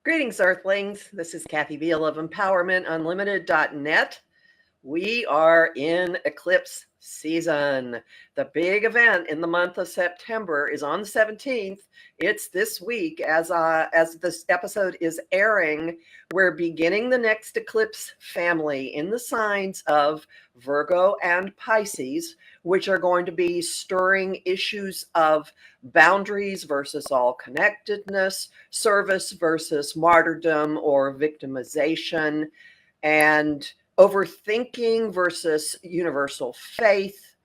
Greetings, Earthlings. This is Kathy Beal of EmpowermentUnlimited.net. We are in eclipse season. The big event in the month of September is on the 17th. It's this week as this episode is airing. We're beginning the next eclipse family in the signs of Virgo and Pisces, which are going to be stirring issues of boundaries versus all connectedness, service versus martyrdom or victimization, and overthinking versus universal faith.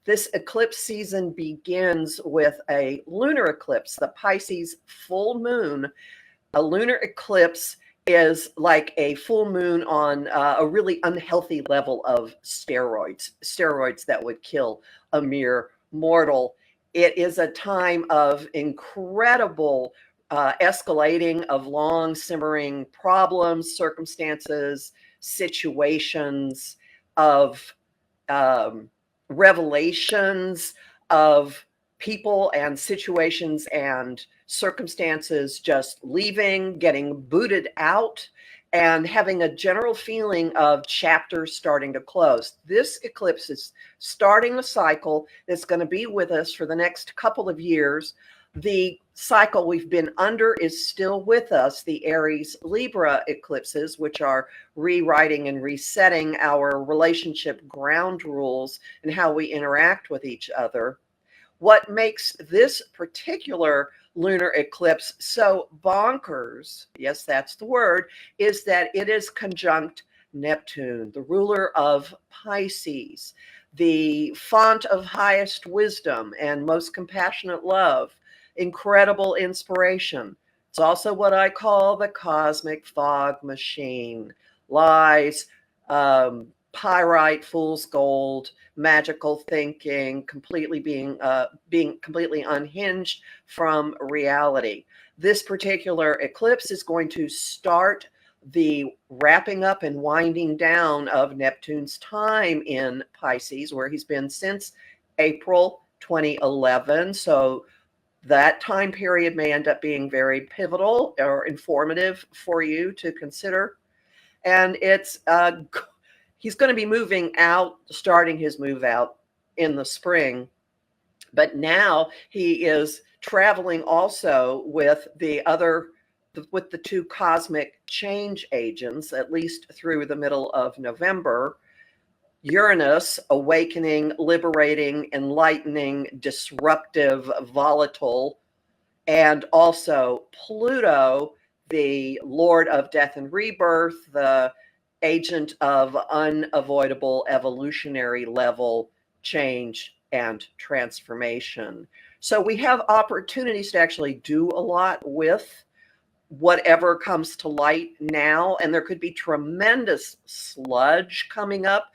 This eclipse season begins with a lunar eclipse, the Pisces full moon. A lunar eclipse is like a full moon on a really unhealthy level of steroids that would kill a mere mortal. It is a time of incredible escalating of long simmering problems, circumstances, situations, of revelations of people and situations and circumstances just leaving, getting booted out, and having a general feeling of chapters starting to close. This eclipse is starting a cycle that's going to be with us for the next couple of years. The cycle we've been under is still with us, the Aries Libra eclipses, which are rewriting and resetting our relationship ground rules and how we interact with each other. What makes this particular lunar eclipse so bonkers, yes, that's the word, is that it is conjunct Neptune, the ruler of Pisces, the font of highest wisdom and most compassionate love, incredible inspiration. It's also what I call the cosmic fog machine. Lies, pyrite, fool's gold, magical thinking, completely being completely unhinged from reality. This particular eclipse is going to start the wrapping up and winding down of Neptune's time in Pisces, where he's been since April 2011. So that time period may end up being very pivotal or informative for you to consider. And he's going to be moving out, starting his move out in the spring. But now he is traveling also with with the two cosmic change agents, at least through the middle of November. Uranus, awakening, liberating, enlightening, disruptive, volatile, and also Pluto, the Lord of death and rebirth, the agent of unavoidable evolutionary level change and transformation. So we have opportunities to actually do a lot with whatever comes to light now, and there could be tremendous sludge coming up.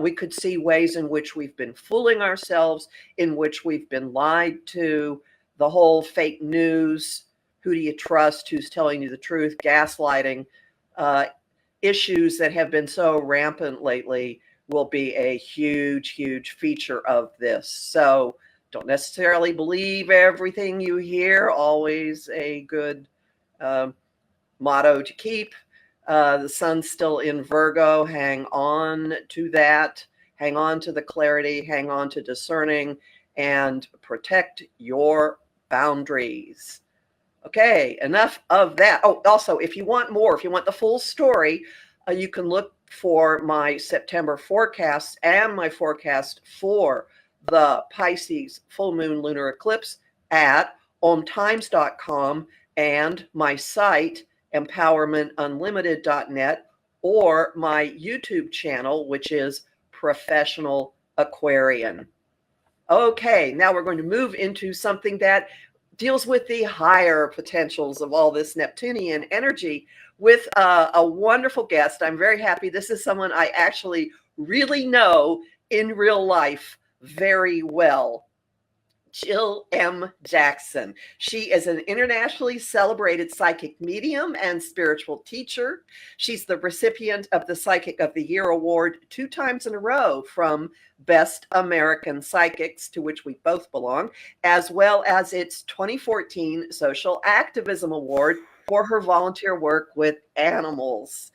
We could see ways in which we've been fooling ourselves, in which we've been lied to, the whole fake news, who do you trust, who's telling you the truth, gaslighting, issues that have been so rampant lately will be a huge, huge feature of this. So don't necessarily believe everything you hear, always a good motto to keep. The sun's still in Virgo. Hang on to that. Hang on to the clarity. Hang on to discerning and protect your boundaries. Okay, enough of that. Oh, also, if you want more, if you want the full story, you can look for my September forecast and my forecast for the Pisces full moon lunar eclipse at omtimes.com and my site empowermentunlimited.net, or my YouTube channel, which is Professional Aquarian. Okay, now we're going to move into something that deals with the higher potentials of all this Neptunian energy with a wonderful guest. I'm very happy. This is someone I actually really know in real life very well. Jill M. Jackson. She is an internationally celebrated psychic medium and spiritual teacher. She's the recipient of the Psychic of the Year award 2 times in a row from Best American Psychics, to which we both belong, as well as its 2014 Social Activism Award for her volunteer work with animals.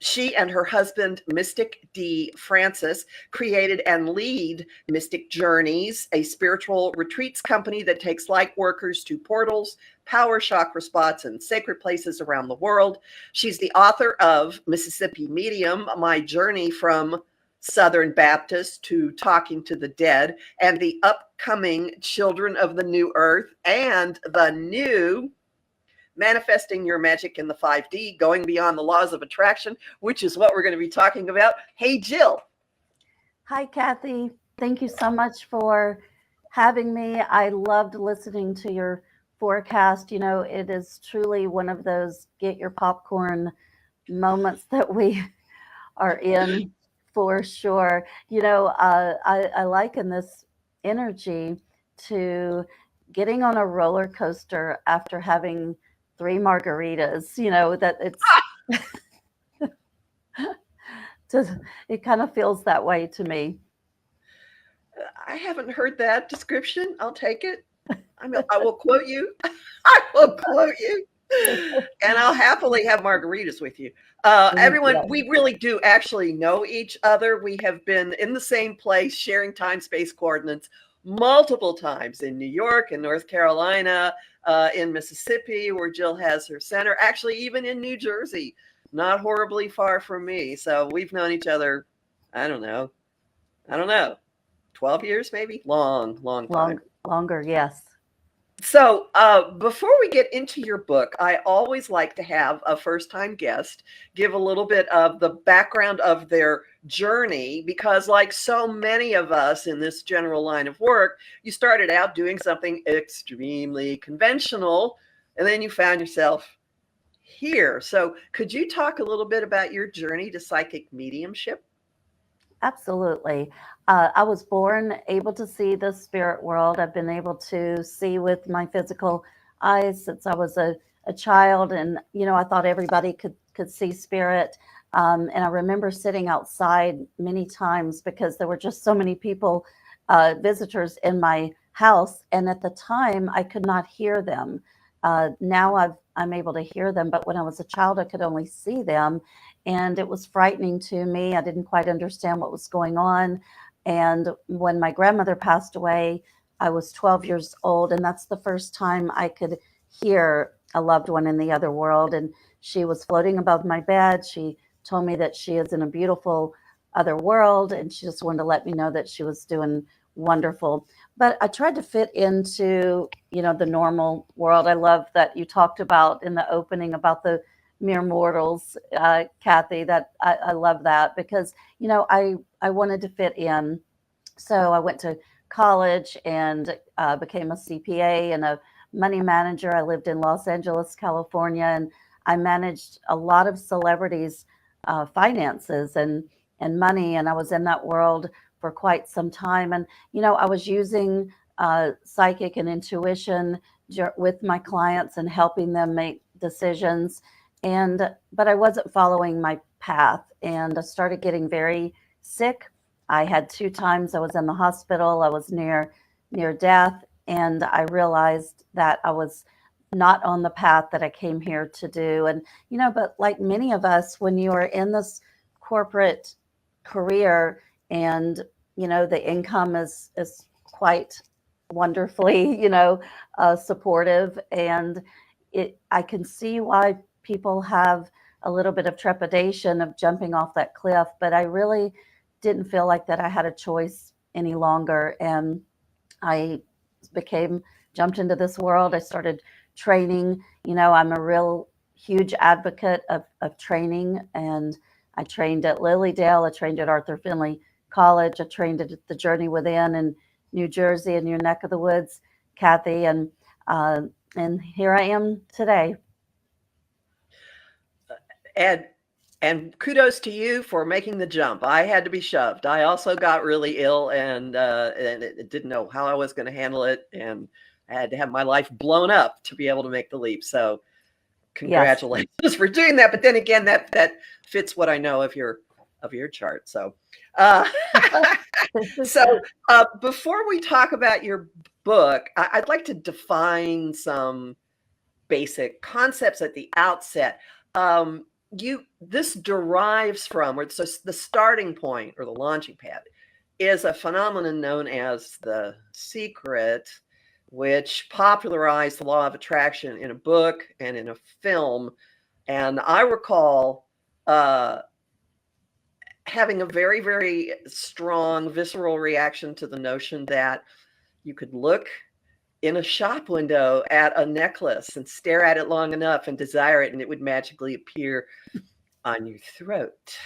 She and her husband, Mystic D. Francis, created and lead Mystic Journeys, a spiritual retreats company that takes light workers to portals, power chakra spots, and sacred places around the world. She's the author of Mississippi Medium, My Journey from Southern Baptist to Talking to the Dead, and the upcoming Children of the New Earth, and the new Manifesting Your Magic in the 5D, Going Beyond the Laws of Attraction, which is what we're going to be talking about. Hey, Jill. Hi, Kathy. Thank you so much for having me. I loved listening to your forecast. You know, it is truly one of those get your popcorn moments that we are in for sure. You know, I liken this energy to getting on a roller coaster after having 3 margaritas, you know, that it's just, it kind of feels that way to me. I haven't heard that description. I'll take it. I will quote you. I will quote you. And I'll happily have margaritas with you. Everyone, we really do actually know each other. We have been in the same place, sharing time space coordinates multiple times in New York and North Carolina, in Mississippi, where Jill has her center, actually, even in New Jersey, not horribly far from me. So we've known each other, I don't know, 12 years, maybe? Long time. Longer, yes. So, before we get into your book, I always like to have a first time guest give a little bit of the background of their journey, because, like so many of us in this general line of work, you started out doing something extremely conventional and then you found yourself here. So, could you talk a little bit about your journey to psychic mediumship? Absolutely. I was born able to see the spirit world. I've been able to see with my physical eyes since I was a child. And, you know, I thought everybody could see spirit. And I remember sitting outside many times because there were just so many people, visitors in my house. And at the time, I could not hear them. Now I'm able to hear them. But when I was a child, I could only see them. And it was frightening to me. I didn't quite understand what was going on. And when my grandmother passed away, I was 12 years old. And that's the first time I could hear a loved one in the other world. And she was floating above my bed. She told me that she is in a beautiful other world. And she just wanted to let me know that she was doing wonderful. But I tried to fit into, you know, the normal world. I love that you talked about in the opening about the mere mortals, Kathy, that I love that because, you know, I wanted to fit in. So I went to college and became a CPA and a money manager. I lived in Los Angeles, California, and I managed a lot of celebrities' finances and money. And I was in that world for quite some time. And, you know, I was using psychic and intuition with my clients and helping them make decisions. But I wasn't following my path, and I started getting very sick. I had 2 times I was in the hospital. I was near death, and I realized that I was not on the path that I came here to do. And, you know, but like many of us, when you are in this corporate career and, you know, the income is quite wonderfully, you know, supportive, and I can see why people have a little bit of trepidation of jumping off that cliff, but I really didn't feel like that I had a choice any longer. And I jumped into this world. I started training. You know, I'm a real huge advocate of training. And I trained at Lilydale. I trained at Arthur Findlay College. I trained at the Journey Within in New Jersey, in your neck of the woods, Kathy. And here I am today. And kudos to you for making the jump. I had to be shoved. I also got really ill and didn't know how I was going to handle it, and I had to have my life blown up to be able to make the leap. So, congratulations yes. for doing that. But then again, that fits what I know of your chart. So, before we talk about your book, I'd like to define some basic concepts at the outset. This derives from, or it's just the starting point or the launching pad, is a phenomenon known as The Secret, which popularized the law of attraction in a book and in a film. And I recall having a very, very strong visceral reaction to the notion that you could look in a shop window at a necklace and stare at it long enough and desire it, and it would magically appear on your throat.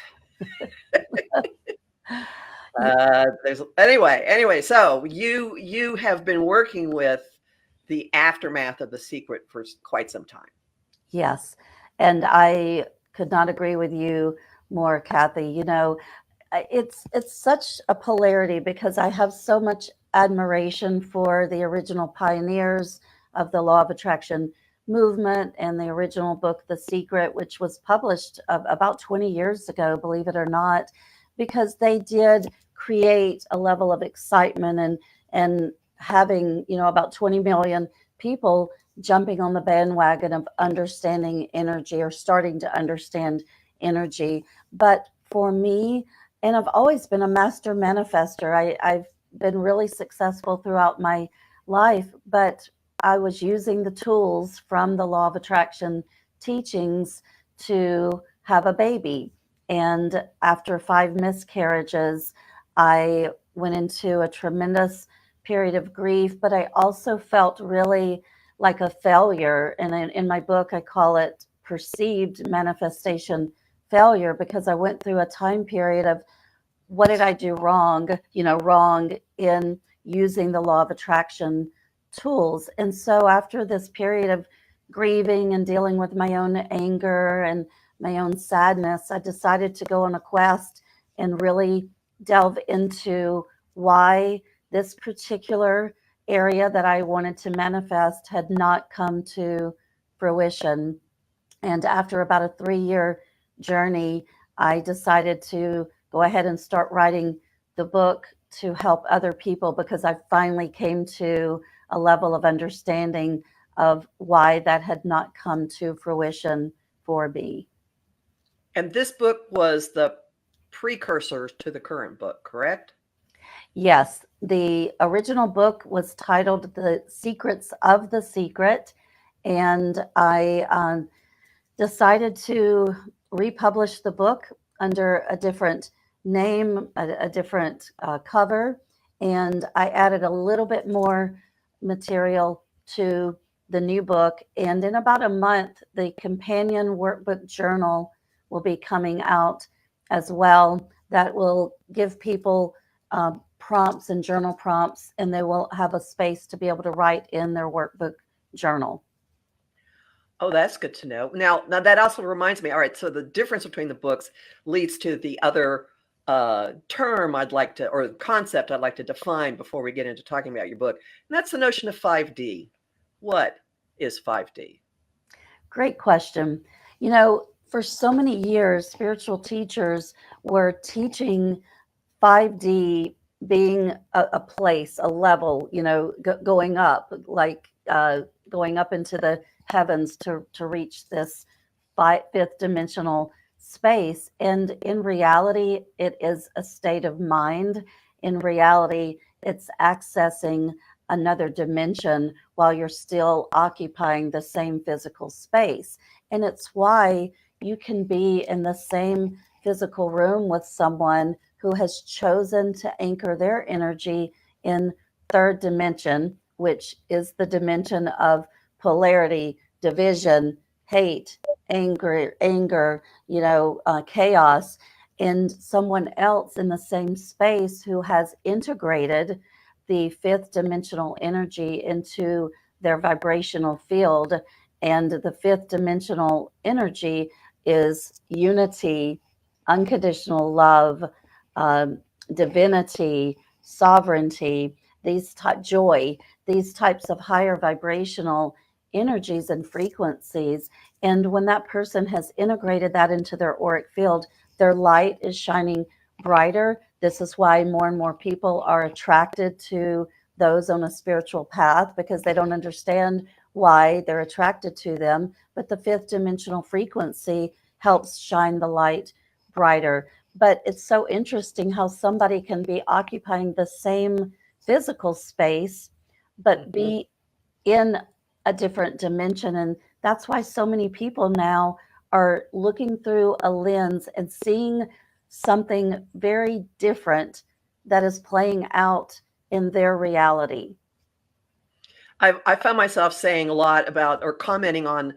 Anyway, so you have been working with the aftermath of The Secret for quite some time. Yes. And I could not agree with you more, Kathy. You know, it's such a polarity because I have so much admiration for the original pioneers of the law of attraction movement and the original book, The Secret, which was published about 20 years ago, believe it or not, because they did create a level of excitement and having, you know, about 20 million people jumping on the bandwagon of understanding energy or starting to understand energy. But for me, and I've always been a master manifester, I've been really successful throughout my life, but I was using the tools from the law of attraction teachings to have a baby. And after 5 miscarriages, I went into a tremendous period of grief, but I also felt really like a failure. And in my book, I call it perceived manifestation failure, because I went through a time period of what did I do wrong, you know, wrong in using the law of attraction tools. And so after this period of grieving and dealing with my own anger and my own sadness, I decided to go on a quest and really delve into why this particular area that I wanted to manifest had not come to fruition. And after about a 3-year journey, I decided to go ahead and start writing the book to help other people, because I finally came to a level of understanding of why that had not come to fruition for me. And this book was the precursor to the current book, correct? Yes, the original book was titled The Secrets of the Secret, and I decided to republish the book under a different name, a different cover, and I added a little bit more material to the new book. And in about a month, the companion workbook journal will be coming out as well. That will give people prompts and journal prompts, and they will have a space to be able to write in their workbook journal. Oh, that's good to know. Now that also reminds me. All right, so the difference between the books leads to the other term I'd like to, or concept I'd like to define before we get into talking about your book. And that's the notion of 5D. What is 5D? Great question. You know, for so many years, spiritual teachers were teaching 5D being a place, a level, you know, going up, like going up into the heavens to reach this fifth dimensional space. And in reality, it is a state of mind. In reality, it's accessing another dimension while you're still occupying the same physical space. And it's why you can be in the same physical room with someone who has chosen to anchor their energy in third dimension, which is the dimension of polarity, division, hate, anger, you know, chaos, and someone else in the same space who has integrated the fifth dimensional energy into their vibrational field. And the fifth dimensional energy is unity, unconditional love, divinity, sovereignty, joy, these types of higher vibrational energies and frequencies. And when that person has integrated that into their auric field, their light is shining brighter. This is why more and more people are attracted to those on a spiritual path, because they don't understand why they're attracted to them, but the fifth dimensional frequency helps shine the light brighter. But it's so interesting how somebody can be occupying the same physical space, but be in a different dimension. And that's why so many people now are looking through a lens and seeing something very different that is playing out in their reality. I found myself saying a lot about or commenting on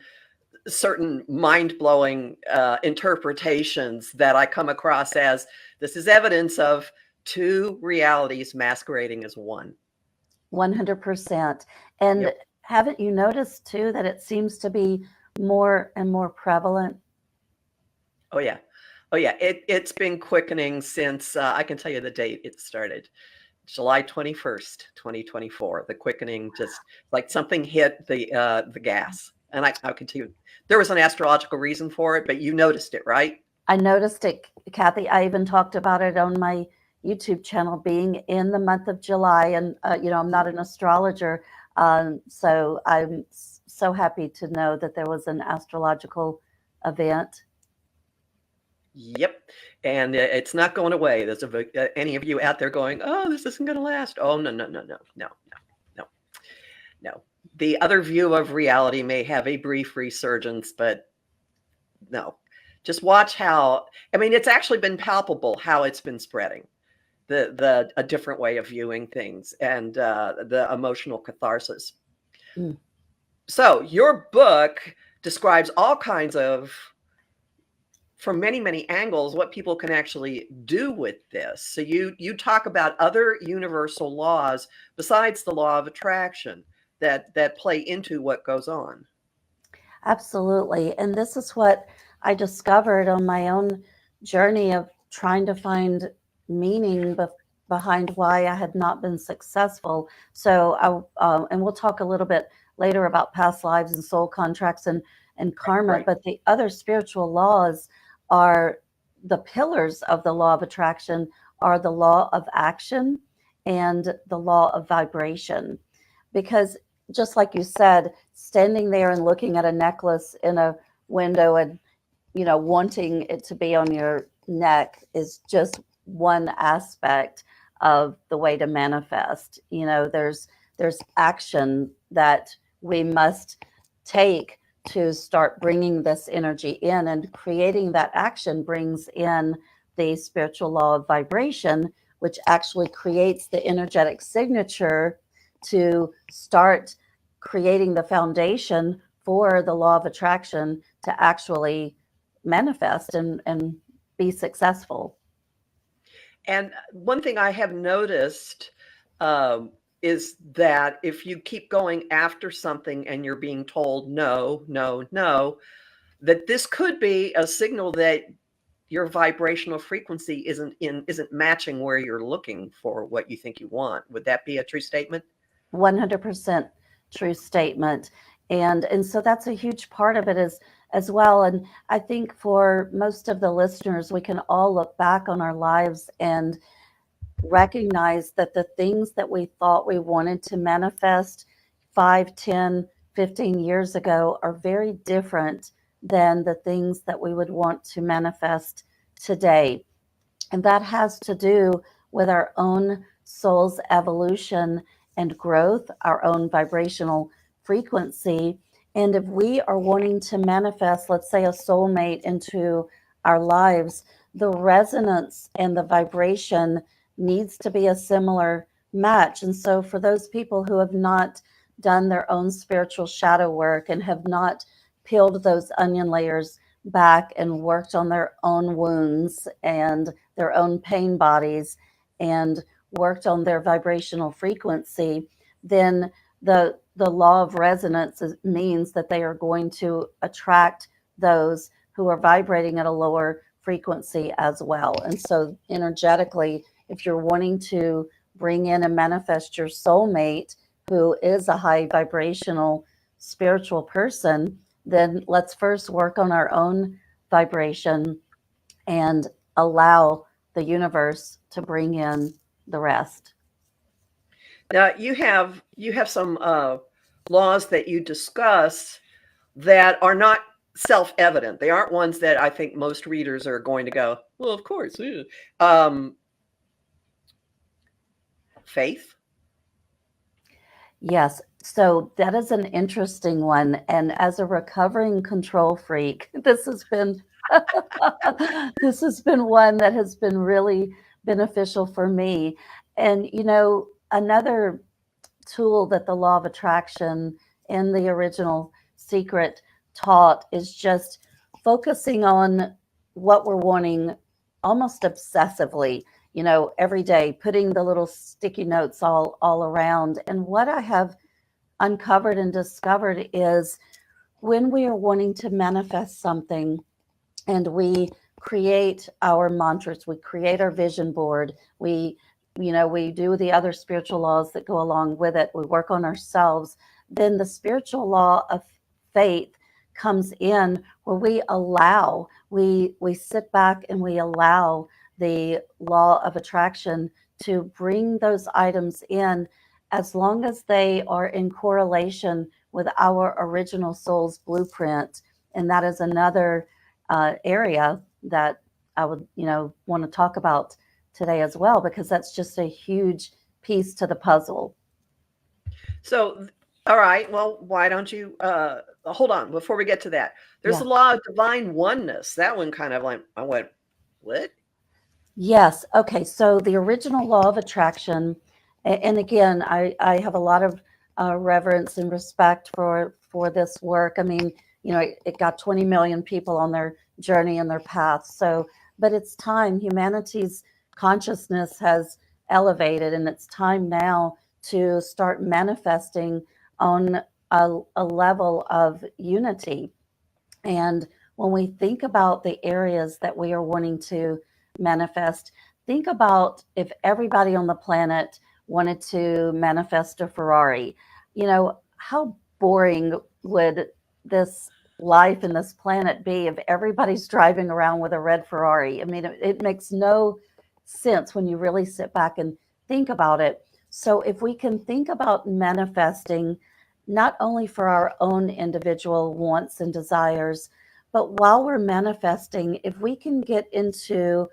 certain mind-blowing interpretations that I come across as this is evidence of two realities masquerading as one. 100%. And Yep. haven't you noticed too that it seems to be more and more prevalent? Oh yeah. Oh yeah. It's been quickening since I can tell you the date it started. July 21st, 2024. The quickening just like something hit the gas. And I can tell you there was an astrological reason for it, but you noticed it, right? I noticed it, Kathy. I even talked about it on my YouTube channel being in the month of July. And, I'm not an astrologer. So I'm so happy to know that there was an astrological event. Yep. And it's not going away. There's any of you out there going, oh, this isn't going to last. Oh, no, no, no, no, no, no, no, no. The other view of reality may have a brief resurgence, but no. Just watch how, I mean, it's actually been palpable how it's been spreading. A different way of viewing things and the emotional catharsis. Mm. So your book describes all kinds of, from many, many angles, what people can actually do with this. So you talk about other universal laws besides the law of attraction that play into what goes on. Absolutely. And this is what I discovered on my own journey of trying to find meaning behind why I had not been successful. So, and we'll talk a little bit later about past lives and soul contracts and karma, Right. but the other spiritual laws are the pillars of the law of attraction are the law of action and the law of vibration. Because just like you said, standing there and looking at a necklace in a window and wanting it to be on your neck is just one aspect of the way to manifest. There's action that we must take to start bringing this energy in, and creating that action brings in the spiritual law of vibration, which actually creates the energetic signature to start creating the foundation for the law of attraction to actually manifest and be successful. And one thing I have noticed is that if you keep going after something and you're being told no, no, no, that this could be a signal that your vibrational frequency isn't matching where you're looking for what you think you want. Would that be a true statement? 100% true statement. And so that's a huge part of it as well. And I think for most of the listeners, we can all look back on our lives and recognize that the things that we thought we wanted to manifest 5, 10, 15 years ago are very different than the things that we would want to manifest today. And that has to do with our own soul's evolution and growth, our own vibrational frequency. And if we are wanting to manifest, let's say, a soulmate into our lives, the resonance and the vibration needs to be a similar match. And so for those people who have not done their own spiritual shadow work and have not peeled those onion layers back and worked on their own wounds and their own pain bodies and worked on their vibrational frequency, then the law of resonance means that they are going to attract those who are vibrating at a lower frequency as well. And so energetically, if you're wanting to bring in and manifest your soulmate who is a high vibrational spiritual person, then let's first work on our own vibration and allow the universe to bring in the rest. Now you have some laws that you discuss that are not self-evident. They aren't ones that I think most readers are going to go, well, of course. Yeah. Faith. Yes. So that is an interesting one. And as a recovering control freak, this has been this has been one that has been really beneficial for me. And another tool that the law of attraction in the original secret taught is just focusing on what we're wanting almost obsessively, every day, putting the little sticky notes all around. And what I have uncovered and discovered is when we are wanting to manifest something and we create our mantras, we create our vision board, we do the other spiritual laws that go along with it, we work on ourselves, then the spiritual law of faith comes in where we sit back and we allow the law of attraction to bring those items in as long as they are in correlation with our original soul's blueprint. And that is another area that I would, want to talk about today as well, because that's just a huge piece to the puzzle. So, all right. Well, why don't you hold on before we get to that? There's Yeah. the law of divine oneness. That one kind of like I went, what? Yes. Okay. So the original law of attraction, and again, I have a lot of reverence and respect for this work. I mean, it got 20 million people on their journey and their path. So, but it's time. Humanity's consciousness has elevated, and it's time now to start manifesting on a level of unity. And when we think about the areas that we are wanting to manifest, think about if everybody on the planet wanted to manifest a Ferrari. How boring would this life in this planet be if everybody's driving around with a red Ferrari? I mean, it makes no sense when you really sit back and think about it. So if we can think about manifesting not only for our own individual wants and desires, but while we're manifesting, if we can get into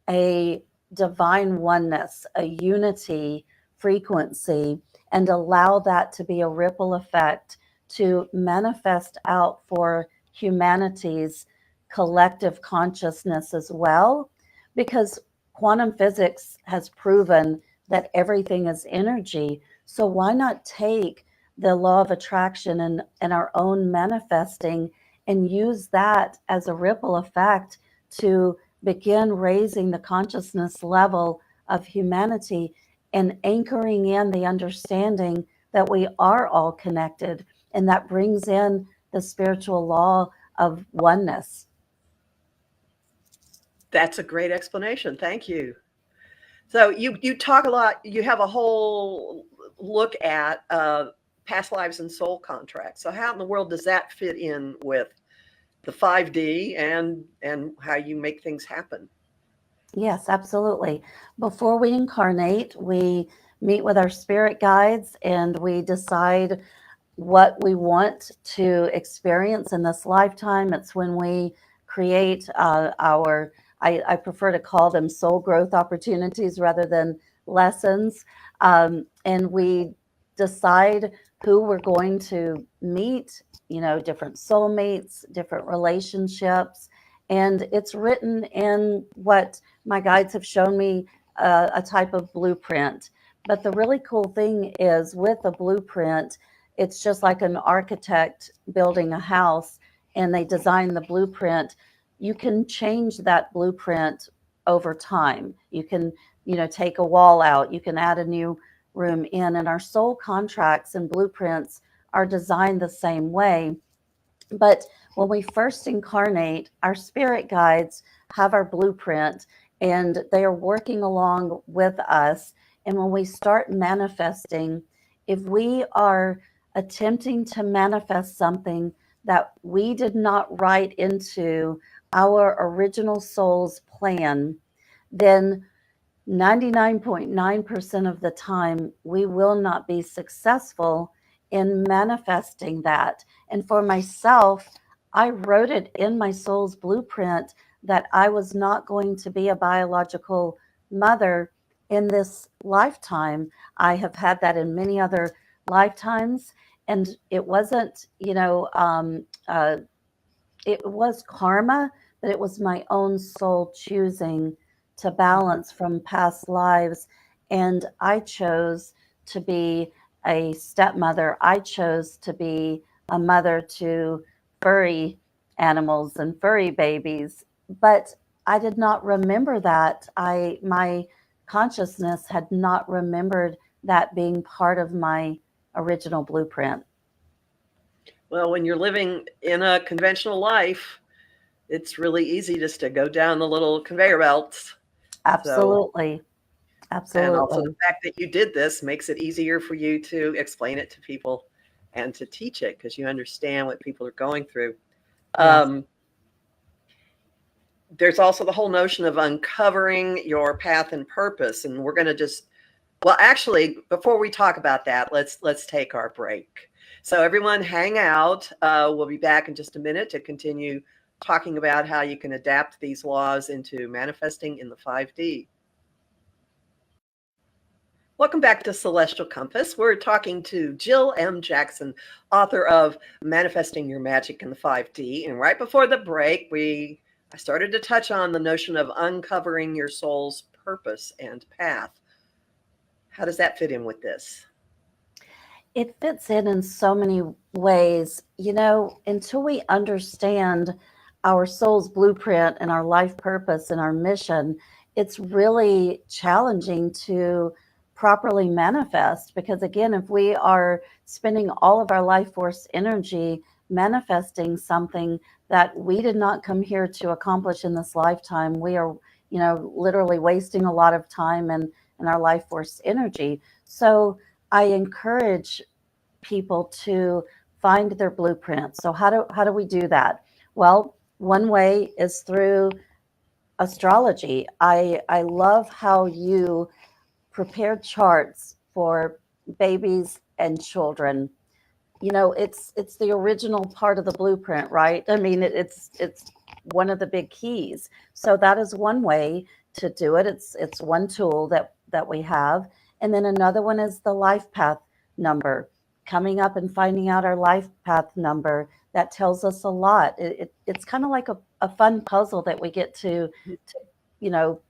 a divine oneness, a unity frequency, and allow that to be a ripple effect to manifest out for humanity's collective consciousness as well, because quantum physics has proven that everything is energy. So why not take the law of attraction and our own manifesting and use that as a ripple effect to begin raising the consciousness level of humanity and anchoring in the understanding that we are all connected. And that brings in the spiritual law of oneness. That's a great explanation. Thank you. So you talk a lot. You have a whole look at past lives and soul contracts. So how in the world does that fit in with the 5D and how you make things happen? Yes, absolutely. Before we incarnate, we meet with our spirit guides and we decide what we want to experience in this lifetime. It's when we create I prefer to call them soul growth opportunities rather than lessons. And we decide who we're going to meet, different soulmates, different relationships. And it's written in what my guides have shown me, a type of blueprint. But the really cool thing is with a blueprint, it's just like an architect building a house and they design the blueprint. You can change that blueprint over time. You can, take a wall out, you can add a new room in, and our soul contracts and blueprints are designed the same way. But when we first incarnate, our spirit guides have our blueprint and they are working along with us. And when we start manifesting, if we are attempting to manifest something that we did not write into our original soul's plan, then 99.9% of the time we will not be successful in manifesting that. And for myself, I wrote it in my soul's blueprint that I was not going to be a biological mother in this lifetime. I have had that in many other lifetimes. And it wasn't, it was karma, but it was my own soul choosing to balance from past lives. And I chose to be a stepmother. I chose to be a mother to furry animals and furry babies. But I did not remember that. My consciousness had not remembered that being part of my original blueprint. Well, when you're living in a conventional life, it's really easy just to go down the little conveyor belts. Absolutely. And also the Absolutely. fact that you did this makes it easier for you to explain it to people and to teach it because you understand what people are going through. Yes. There's also the whole notion of uncovering your path and purpose. And we're going to just, well, actually, before we talk about that, let's take our break. So everyone hang out. We'll be back in just a minute to continue talking about how you can adapt these laws into manifesting in the 5D. Welcome back to Celestial Compass. We're talking to Jill M. Jackson, author of Manifesting Your Magic in the 5D. And right before the break, I started to touch on the notion of uncovering your soul's purpose and path. How does that fit in with this? It fits in so many ways. Until we understand our soul's blueprint and our life purpose and our mission, it's really challenging to properly manifest. Because again, if we are spending all of our life force energy manifesting something that we did not come here to accomplish in this lifetime, we are, literally wasting a lot of time and our life force energy. So I encourage people to find their blueprint. So how do we do that? Well, one way is through astrology. I love how you prepare charts for babies and children. It's the original part of the blueprint, right? I mean, it's one of the big keys. So that is one way to do it. It's one tool that we have. And then another one is the life path number. Coming up and finding out our life path number, that tells us a lot. It's kind of like a fun puzzle that we get to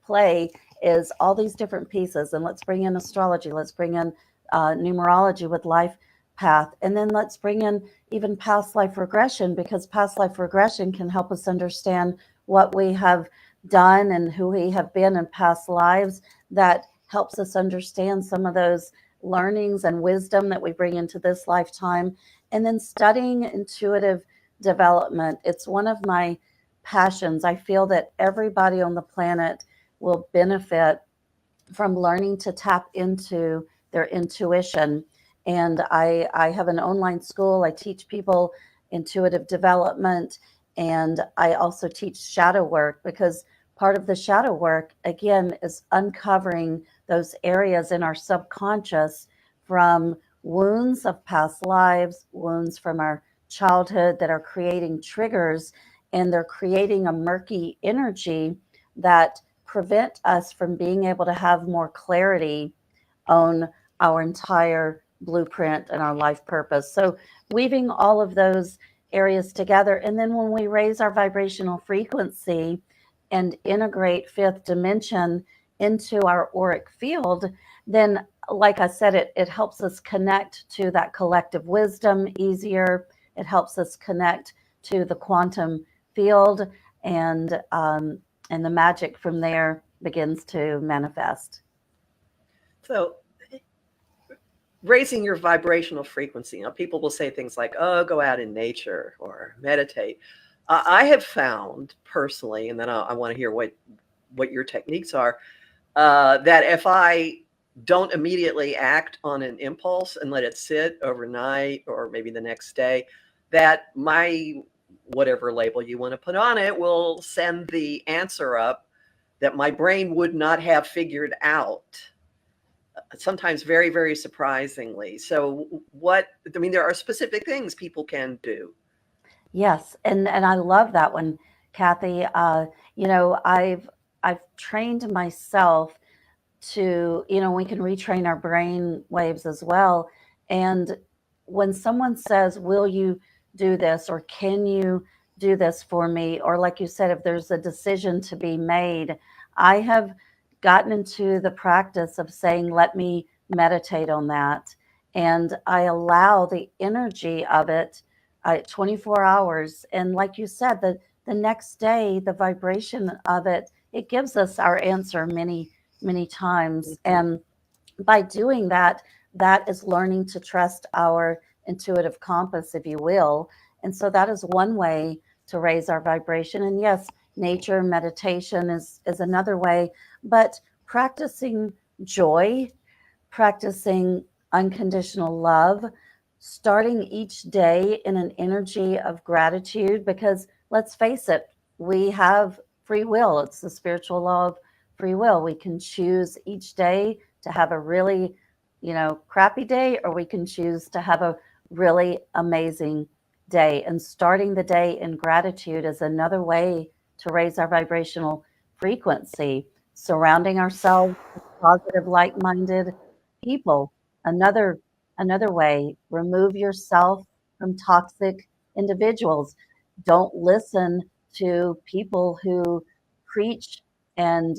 play, is all these different pieces. And let's bring in astrology. Let's bring in numerology with life path. And then let's bring in even past life regression, because past life regression can help us understand what we have done and who we have been in past lives. That helps us understand some of those learnings and wisdom that we bring into this lifetime. And then studying intuitive development. It's one of my passions. I feel that everybody on the planet will benefit from learning to tap into their intuition. And I have an online school. I teach people intuitive development, and I also teach shadow work, because part of the shadow work, again, is uncovering those areas in our subconscious from wounds of past lives, wounds from our childhood that are creating triggers, and they're creating a murky energy that prevent us from being able to have more clarity on our entire blueprint and our life purpose. So weaving all of those areas together. And then when we raise our vibrational frequency and integrate fifth dimension into our auric field, then, like I said, it helps us connect to that collective wisdom easier. It helps us connect to the quantum field, and the magic from there begins to manifest. So raising your vibrational frequency. People will say things like, oh, go out in nature or meditate. I have found personally, and then I want to hear what your techniques are, that if I don't immediately act on an impulse and let it sit overnight or maybe the next day, that my, whatever label you want to put on it, will send the answer up that my brain would not have figured out. sometimes very, very surprisingly. So what, I mean, there are specific things people can do. Yes, and I love that one, Kathy. You know, I've trained myself to, you know, we can retrain our brain waves as well. And when someone says, "Will you do this?" or "Can you do this for me?" or like you said, if there's a decision to be made, I have gotten into the practice of saying, "Let me meditate on that." And I allow the energy of it 24 hours. And like you said, the next day, the vibration of it, it gives us our answer many times. And by doing that, that is learning to trust our intuitive compass, if you will. And so that is one way to raise our vibration. And yes, nature meditation is another way, but practicing joy, practicing unconditional love, starting each day in an energy of gratitude, because let's face it, we have free will. It's the spiritual law of free will. We can choose each day to have a really, you know, crappy day, or we can choose to have a really amazing day. And starting the day in gratitude is another way to raise our vibrational frequency. Surrounding ourselves with positive, like-minded people. Another another way, remove yourself from toxic individuals. Don't listen to people who preach and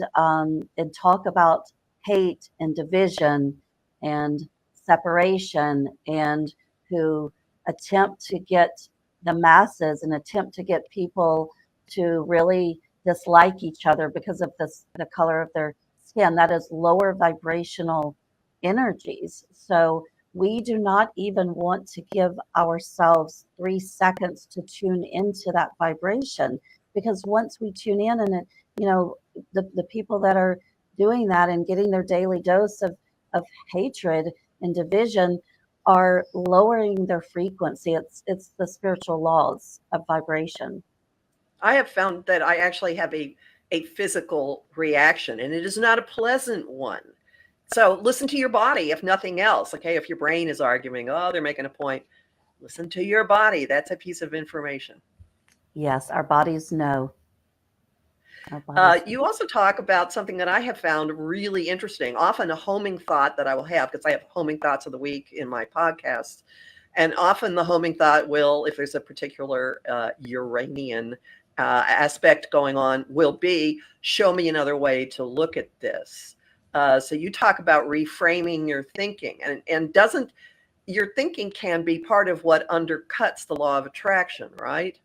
talk about hate and division and separation, and who attempt to get the masses and attempt to get people to really dislike each other because of the color of their skin. That is lower vibrational energies. So we do not even want to give ourselves 3 seconds to tune into that vibration, because once we tune in and it, you know, the people that are doing that and getting their daily dose of hatred and division are lowering their frequency. It's the spiritual laws of vibration. I have found that I actually have a physical reaction, and it is not a pleasant one. So listen to your body, if nothing else. Okay, if your brain is arguing, oh, they're making a point, listen to your body. That's a piece of information. Yes, our bodies know. Our bodies know. You also talk about something that I have found really interesting. Often a homing thought that I will have, because I have homing thoughts of the week in my podcast. And often the homing thought will, if there's a particular Uranian aspect going on, will be, show me another way to look at this. So you talk about reframing your thinking, and doesn't your thinking can be part of what undercuts the law of attraction, right?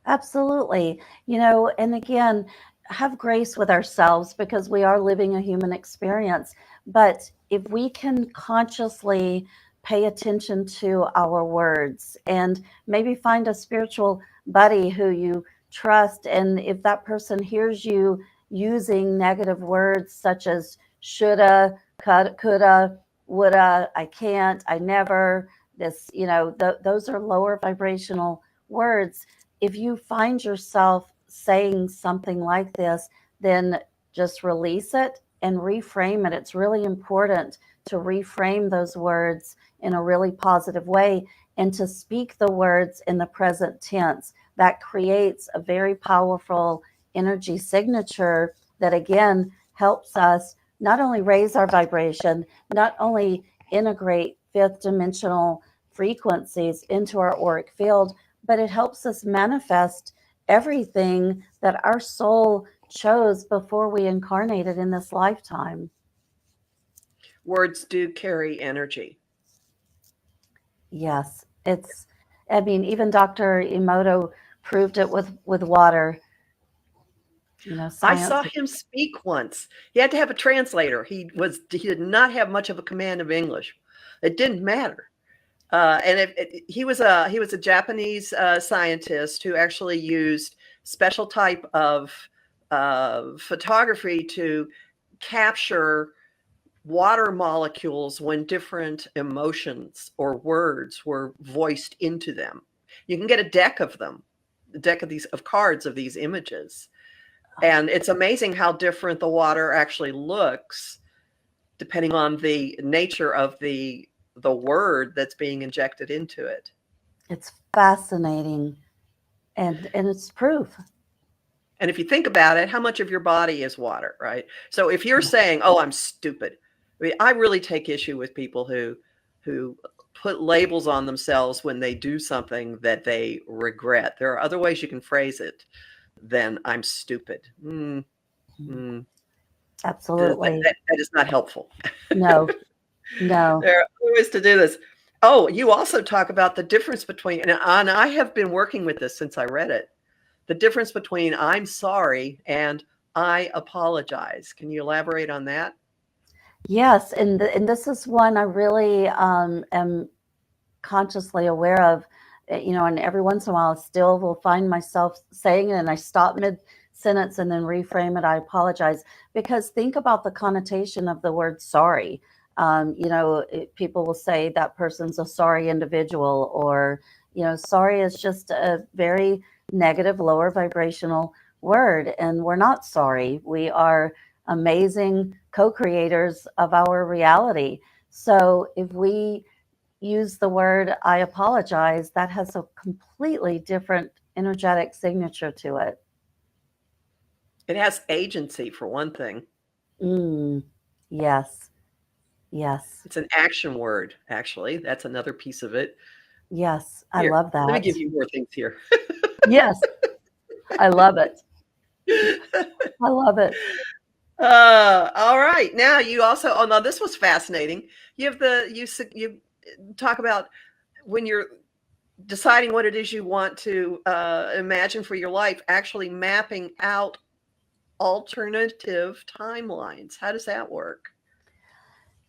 Absolutely. You know, and again, have grace with ourselves because we are living a human experience. But if we can consciously pay attention to our words and maybe find a spiritual buddy who you trust, and if that person hears you using negative words such as shoulda, coulda, woulda, I can't, I never, this, you know, those are lower vibrational words. If you find yourself saying something like this, then just release it and reframe it. It's really important to reframe those words in a really positive way and to speak the words in the present tense. That creates a very powerful energy signature that, again, helps us not only raise our vibration, not only integrate fifth dimensional frequencies into our auric field, but it helps us manifest everything that our soul chose before we incarnated in this lifetime. Words do carry energy. Yes, I mean, even Dr. Emoto proved it with water. You know, I saw science. him speak once. He had to have a translator. He did not have much of a command of English. It didn't matter. He was a Japanese scientist who actually used special type of photography to capture water molecules when different emotions or words were voiced into them. You can get a deck of them, a deck of cards of these images, and it's amazing how different the water actually looks depending on the nature of the word that's being injected into it. It's fascinating, and it's proof. And if you think about it, how much of your body is water, right? So if you're saying, "Oh, I'm stupid," I mean, I really take issue with people who put labels on themselves when they do something that they regret. There are other ways you can phrase it than "I'm stupid." Absolutely. That is not helpful. No, no. There are other ways to do this. Oh, you also talk about the difference between, and I have been working with this since I read it, the difference between "I'm sorry" and "I apologize." Can you elaborate on that? Yes, and this is one I really am consciously aware of. And every once in a while, I still will find myself saying it, and I stop mid sentence and then reframe it. I apologize, because think about the connotation of the word sorry. People will say that person's a sorry individual, or sorry is just a very negative, lower vibrational word, and we're not sorry. We are amazing co-creators of our reality. So if we use the word "I apologize," that has a completely different energetic signature to it. It has agency, for one thing. Mm, yes, yes, It's an action word, actually. That's another piece of it. yes. I Here, love let me that. give you more things here. Yes, I love it. I love it. All right. Now you also, oh no, this was fascinating. You have you talk about when you're deciding what it is you want to imagine for your life, actually mapping out alternative timelines. How does that work?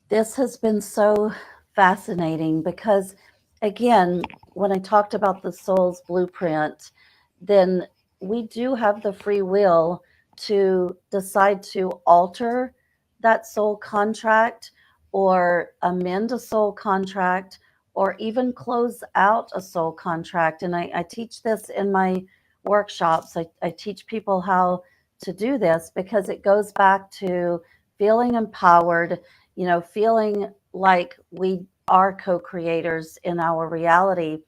This has been so fascinating because, again, when I talked about the soul's blueprint, then we do have the free will to decide to alter that soul contract, or amend a soul contract, or even close out a soul contract. And I teach this in my workshops. I teach people how to do this because it goes back to feeling empowered, feeling like we are co-creators in our reality.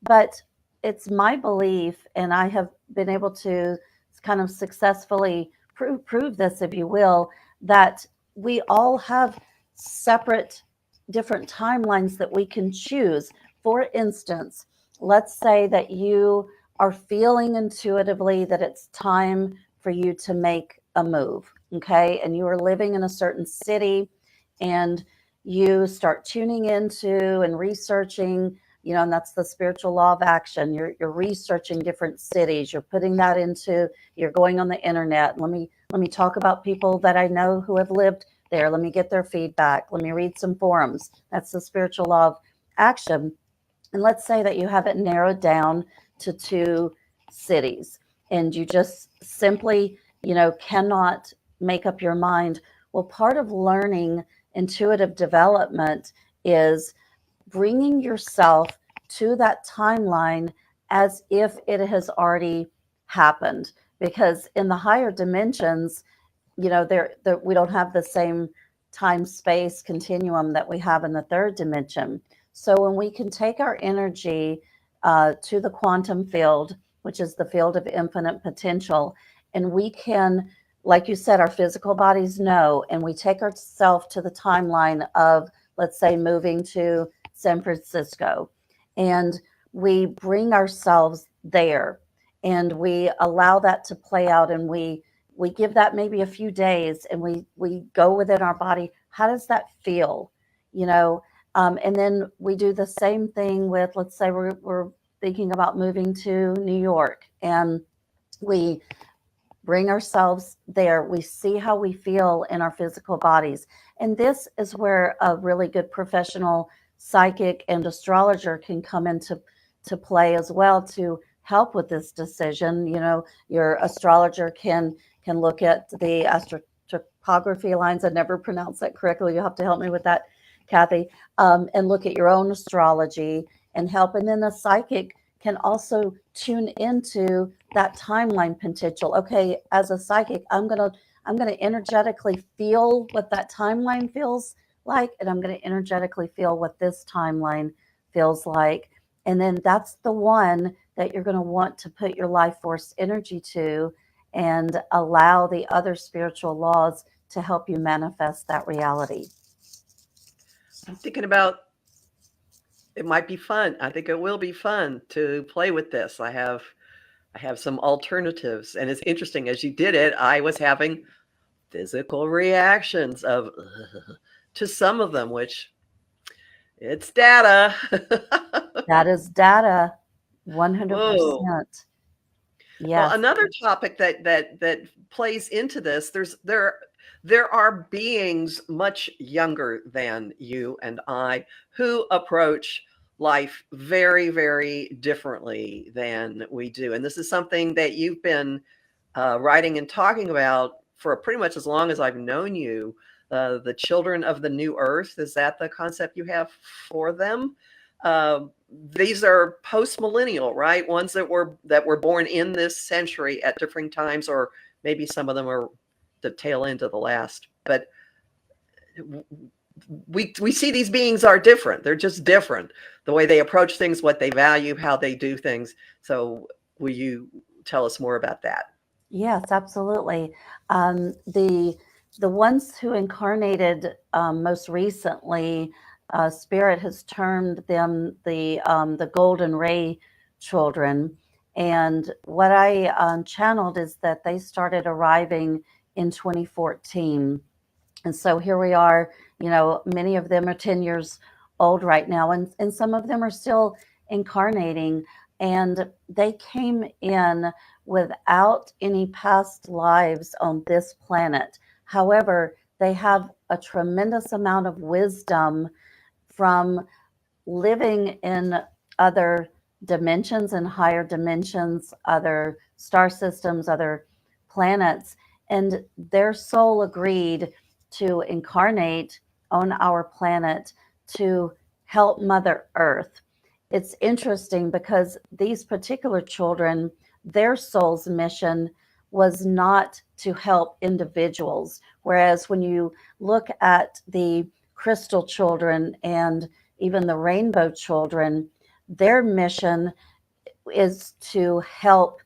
But it's my belief, and I have been able to kind of successfully prove this, if you will, that we all have separate, different timelines that we can choose. For instance, let's say that you are feeling intuitively that it's time for you to make a move, okay? And you are living in a certain city, and you start tuning into and researching, and that's the spiritual law of action. You're researching different cities. You're putting that into, you're going on the internet. Let me talk about people that I know who have lived there. Let me get their feedback. Let me read some forums. That's the spiritual law of action. And let's say that you have it narrowed down to 2 cities, and you just simply, cannot make up your mind. Well, part of learning intuitive development is bringing yourself to that timeline as if it has already happened. Because in the higher dimensions, we don't have the same time space continuum that we have in the third dimension. So when we can take our energy to the quantum field, which is the field of infinite potential, and we can, like you said, our physical bodies know, and we take ourselves to the timeline of, let's say, moving to San Francisco, and we bring ourselves there, and we allow that to play out, and we give that maybe a few days, and we go within our body. How does that feel? And then we do the same thing with, let's say we're thinking about moving to New York, and we bring ourselves there. We see how we feel in our physical bodies. And this is where a really good professional psychic and astrologer can come into play as well, to help with this decision. Your astrologer can look at the astrotopography lines. I never pronounced that correctly. You'll have to help me with that, Kathy. And look at your own astrology and help. And then the psychic can also tune into that timeline potential. Okay, as a psychic, I'm I'm going to energetically feel what that timeline feels like, and I'm going to energetically feel what this timeline feels like. And then that's the one that you're going to want to put your life force energy to and allow the other spiritual laws to help you manifest that reality. I'm thinking about it might be fun. I think it will be fun to play with this. I have some alternatives, and it's interesting as you did it, I was having physical reactions of "Ugh," to some of them, which it's data. That is data, Whoa. 100%. Well, Yes. another topic that plays into this, there are beings much younger than you and I who approach life very, very differently than we do. And this is something that you've been writing and talking about for pretty much as long as I've known you. The children of the new earth, is that the concept you have for them? Uh, these are post millennial, right? Ones that were born in this century at different times, or maybe some of them are the tail end of the last. But we see these beings are different. They're just different. The way they approach things, what they value, how they do things. So will you tell us more about that? Yes, absolutely. The ones who incarnated most recently, Spirit has termed them the Golden Ray children. And what I channeled is that they started arriving in 2014. And so here we are, many of them are 10 years old right now, and some of them are still incarnating. And they came in without any past lives on this planet. However, they have a tremendous amount of wisdom from living in other dimensions and higher dimensions, other star systems, other planets. And their soul agreed to incarnate on our planet to help Mother Earth. It's interesting because these particular children, their soul's mission was not to help individuals. Whereas when you look at the crystal children and even the rainbow children, their mission is to help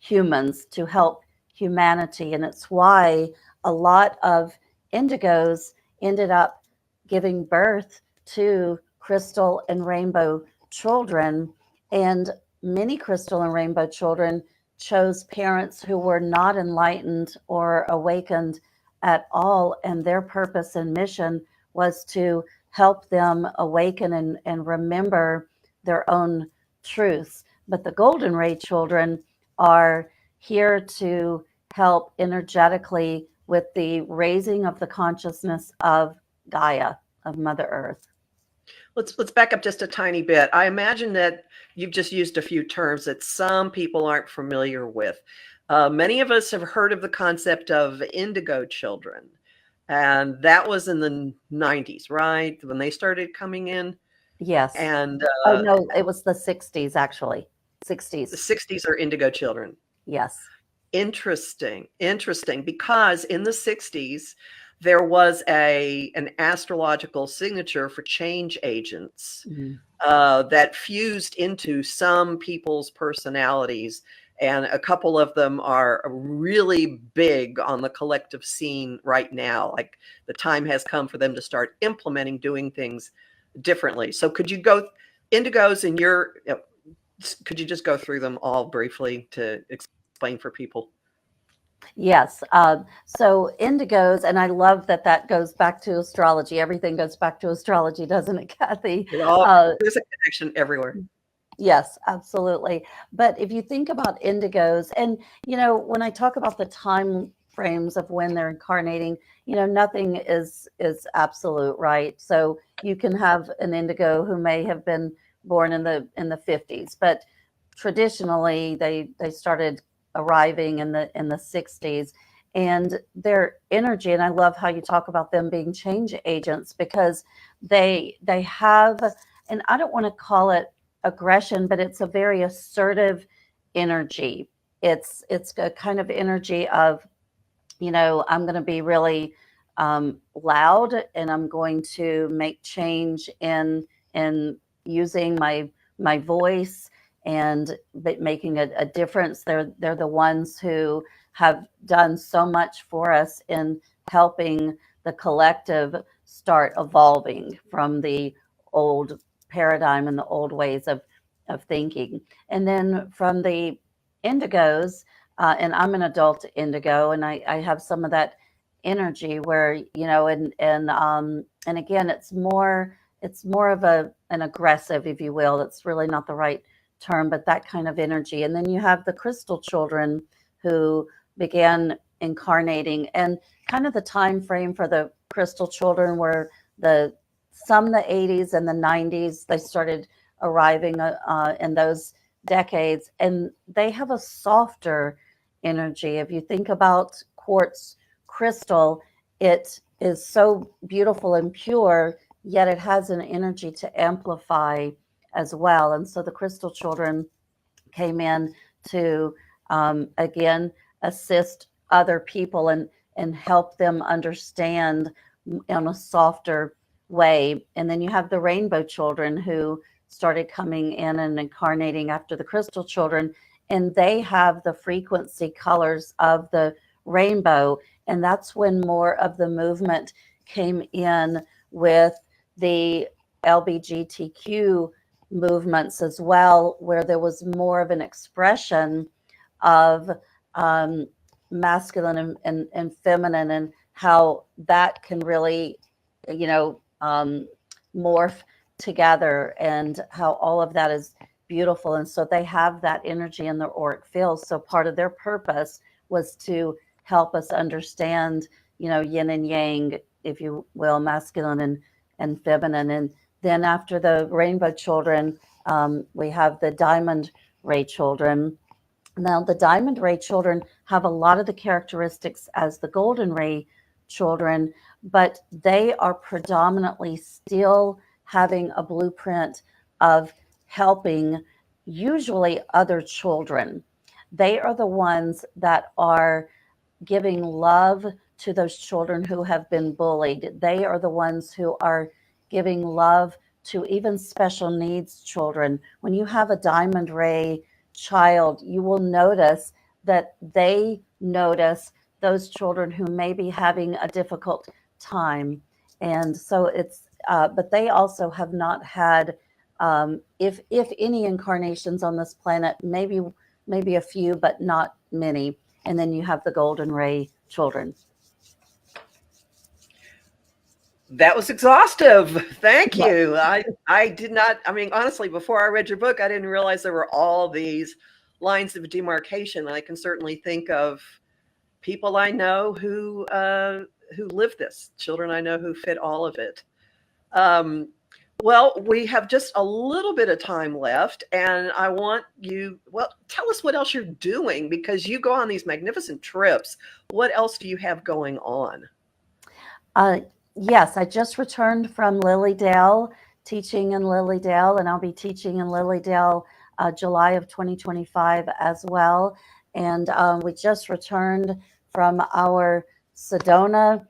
humans, to help humanity. And it's why a lot of indigos ended up giving birth to crystal and rainbow children. And many crystal and rainbow children chose parents who were not enlightened or awakened at all. And their purpose and mission was to help them awaken and remember their own truths. But the Golden Ray children are here to help energetically with the raising of the consciousness of Gaia, of Mother Earth. Let's back up just a tiny bit. I imagine that you've just used a few terms that some people aren't familiar with. Many of us have heard of the concept of indigo children, and that was in the 90s, right? When they started coming in. Yes. And Oh, no, it was the 60s, actually. the 60s. 60s are indigo children. Yes. Interesting, because in the 60s, there was an astrological signature for change agents Mhm. that fused into some people's personalities. And a couple of them are really big on the collective scene right now. Like the time has come for them to start implementing doing things differently. So could you go indigos in your, could you just go through them all briefly to explain for people? Yes. So indigos, and I love that that goes back to astrology. Everything goes back to astrology, doesn't it, Kathy? It all Uh, there's a connection everywhere. Yes, absolutely. But if you think about indigos, and when I talk about the time frames of when they're incarnating, nothing is absolute, right? So you can have an indigo who may have been born in the 50s, but traditionally they started arriving in the 60s. And their energy, and I love how you talk about them being change agents because they have, and I don't want to call it aggression, but it's a very assertive energy. It's a kind of energy of, I'm going to be really loud, and I'm going to make change in using my voice and making a difference. They're the ones who have done so much for us in helping the collective start evolving from the old paradigm and the old ways of thinking. And then from the indigos, and I'm an adult indigo, and I have some of that energy where, and again, it's more of an aggressive, if you will. That's really not the right term, but that kind of energy. And then you have the crystal children who began incarnating, and kind of the time frame for the crystal children were the 80s and the 90s. They started arriving in those decades, and they have a softer energy. If you think about quartz crystal, it is so beautiful and pure, yet it has an energy to amplify as well. And so the crystal children came in to, again, assist other people and help them understand in a softer way. And then you have the rainbow children who started coming in and incarnating after the crystal children, and they have the frequency colors of the rainbow. And that's when more of the movement came in with the LBGTQ movements as well, where there was more of an expression of masculine and feminine, and how that can really, morph together, and how all of that is beautiful. And so they have that energy in their auric field. So part of their purpose was to help us understand, yin and yang, if you will, masculine and feminine. And then after the rainbow children, we have the diamond ray children. Now, the diamond ray children have a lot of the characteristics as the golden ray children, but they are predominantly still having a blueprint of helping usually other children. They are the ones that are giving love to those children who have been bullied. They are the ones who are giving love to even special needs children. When you have a diamond ray child, you will notice that they notice those children who may be having a difficult time. And so but they also have not had, if any incarnations on this planet, maybe a few, but not many. And then you have the golden ray children. That was exhaustive. Thank you. I did not, honestly, before I read your book, I didn't realize there were all these lines of demarcation. I can certainly think of people I know who live this, children I know who fit all of it. Well, we have just a little bit of time left, and I want you, tell us what else you're doing, because you go on these magnificent trips. What else do you have going on? Yes, I just returned from Lily Dale, teaching in Lily Dale, and I'll be teaching in Lily Dale July of 2025 as well. And we just returned from our Sedona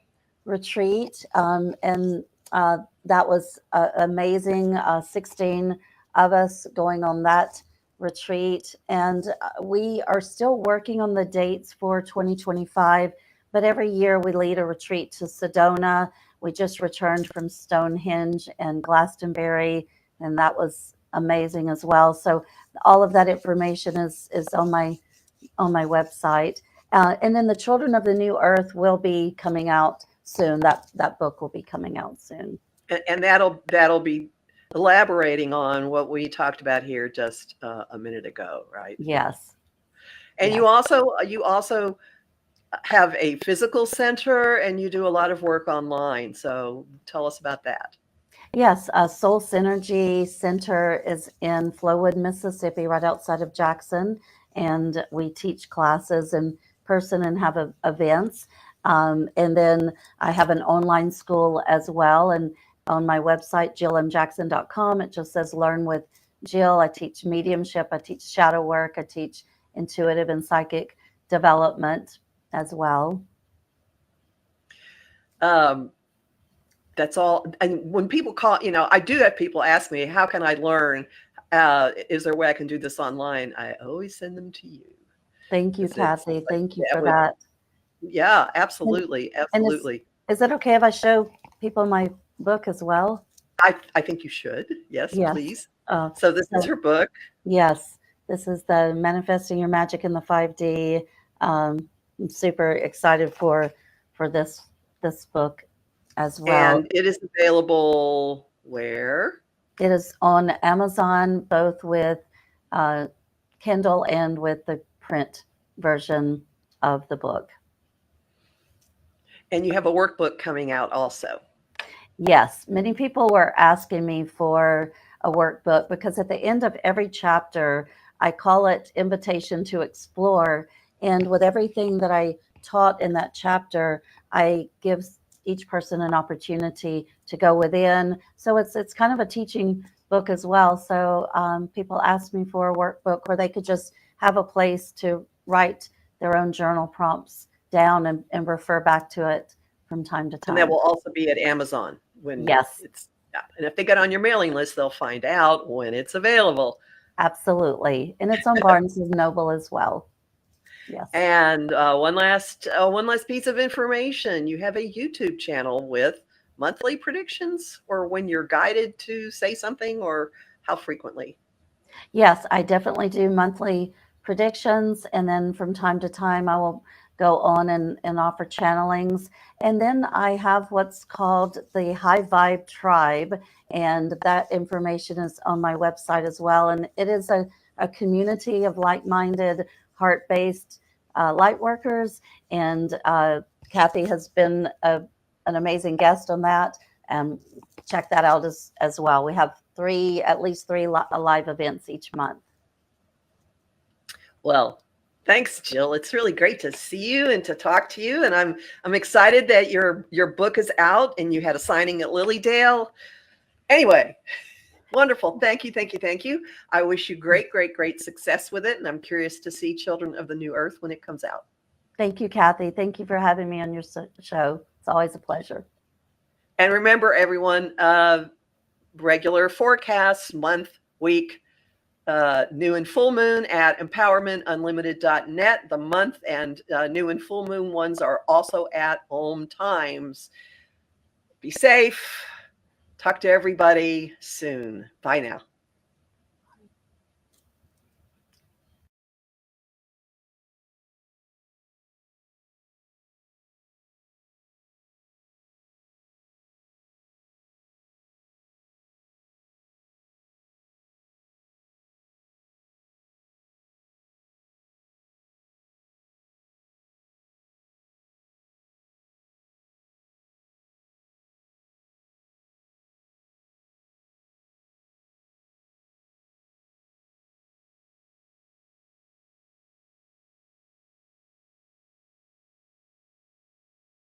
retreat, and that was amazing. 16 of us going on that retreat, and we are still working on the dates for 2025. But every year we lead a retreat to Sedona. We just returned from Stonehenge and Glastonbury, and that was amazing as well. So all of that information is on my website. And then the Children of the New Earth will be coming out soon. That book will be coming out soon. And that'll be elaborating on what we talked about here just a minute ago, right? Yes. And yes. You also have a physical center, and you do a lot of work online. So tell us about that. Yes, Soul Synergy Center is in Flowood, Mississippi, right outside of Jackson. And we teach classes in person and have events. And then I have an online school as well. And on my website, JillMJackson.com, it just says Learn with Jill. I teach mediumship, I teach shadow work, I teach intuitive and psychic development as well. Um, that's all. And when people call, I do have people ask me, how can I learn? Is there a way I can do this online? I always send them to you. Thank you, 'Cause it's Kathy. like, Thank you that for would, that. yeah, And, absolutely. and Absolutely. is it okay if I show people my book as well? I think you should. Yes, Yes. please. Uh, So this is so her book. yes, this is the Manifesting Your Magic in the 5D. I'm super excited for this book as well. And it is available where? It is on Amazon, both with uh, Kindle and with the print version of the book. And you have a workbook coming out also. Yes, many people were asking me for a workbook because at the end of every chapter, I call it Invitation to Explore. And with everything that I taught in that chapter, I give each person an opportunity to go within. So it's kind of a teaching book as well. So people ask me for a workbook where they could just have a place to write their own journal prompts down and refer back to it from time to And that time. will also be at Amazon when Yes, it's, yeah. And if they get on your mailing list, they'll find out when it's available. absolutely. And it's on Barnes and Noble as well. Yes. And one last piece of information: you have a YouTube channel with monthly predictions, or when you're guided to say something, or how frequently? Yes, I definitely do monthly predictions. And then from time to time, I will go on and offer channelings. And then I have what's called the High Vibe Tribe. And that information is on my website as well. And it is a community of like minded, heart based light workers. And Kathy has been an amazing guest on that. Check that out as well. We have at least three live events each month. Well, thanks, Jill. It's really great to see you and to talk to you. And I'm excited that your book is out and you had a signing at Lilydale. Anyway, wonderful. Thank you, thank you, thank you. I wish you great, great, great success with it. And I'm curious to see Children of the New Earth when it comes out. Thank you, Kathy. Thank you for having me on your show. It's always a pleasure. And remember, everyone, regular forecasts, month, week, new and full moon at empowermentunlimited.net. The month and new and full moon ones are also at Home Times. Be safe. Talk to everybody soon. Bye now.